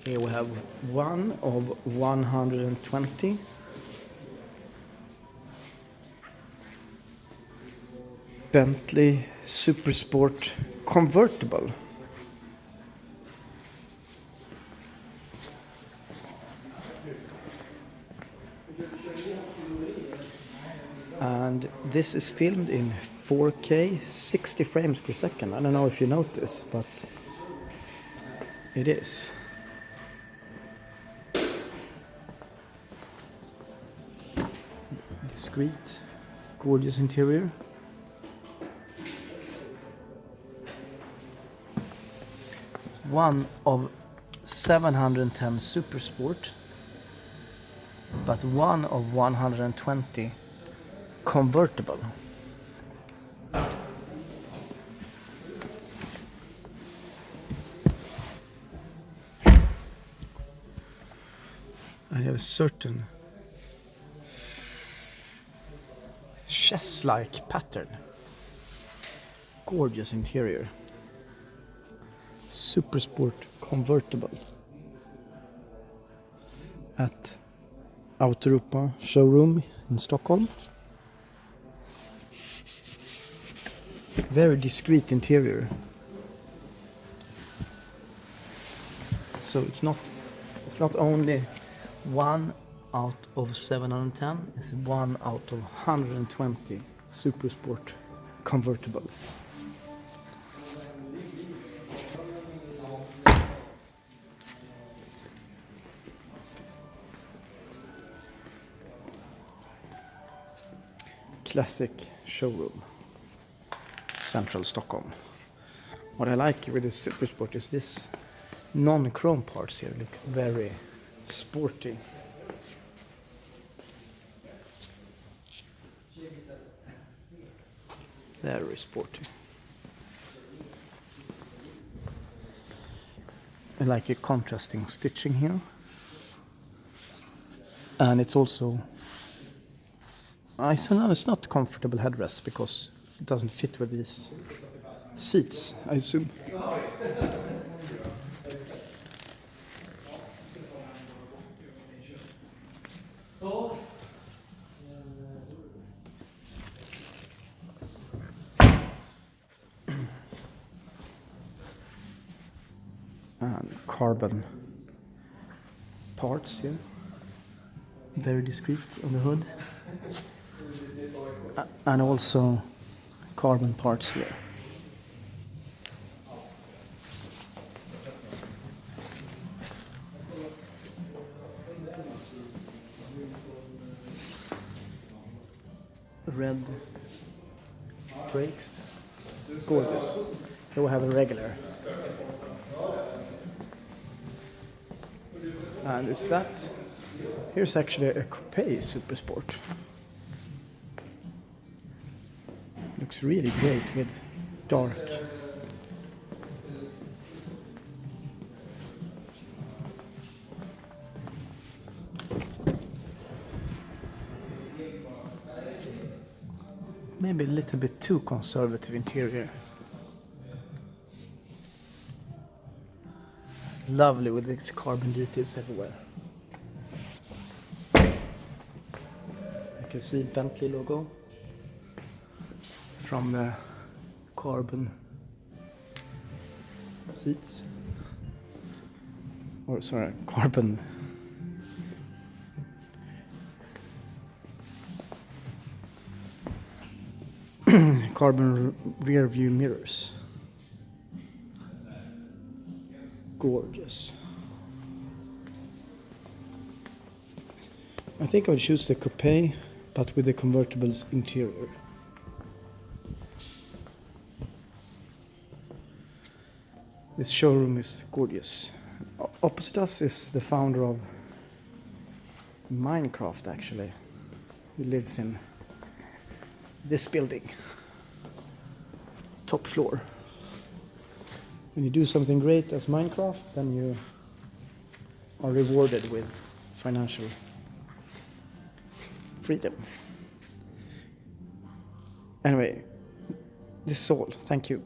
Here we have one of 120. Bentley Supersports Convertible. And this is filmed in 4K, 60 frames per second. I don't know if you notice, but it is. Discreet, gorgeous interior. One of 710 Supersport, but one of 120 convertible. I have a certain chess-like pattern. Gorgeous interior. Supersport convertible at Autoeuropa showroom in Stockholm. Very discreet interior. So it's not only one out of 710, it's one out of 120 Supersport convertible. Classic showroom, central Stockholm. What I like with the Supersport is this non-chrome parts here look very sporty. Very sporty. I like a contrasting stitching here. And it's also, I don't know, it's not comfortable headrest because it doesn't fit with these seats, I assume. And carbon parts here, very discreet on the hood, and also carbon parts here. Red brakes, gorgeous. Here we have a regular. And is that? Here's actually a Coupe Supersport. Looks really great with dark. Maybe a little bit too conservative interior. Lovely with its carbon details everywhere. You can see Bentley logo from the carbon seats. Or sorry, carbon carbon rear view mirrors. Gorgeous. I think I would choose the Coupe, but with the convertible's interior. This showroom is gorgeous. Opposite us is the founder of Minecraft, actually. He lives in this building, top floor. When you do something great as Minecraft, then you are rewarded with financial freedom. Anyway, this is all. Thank you.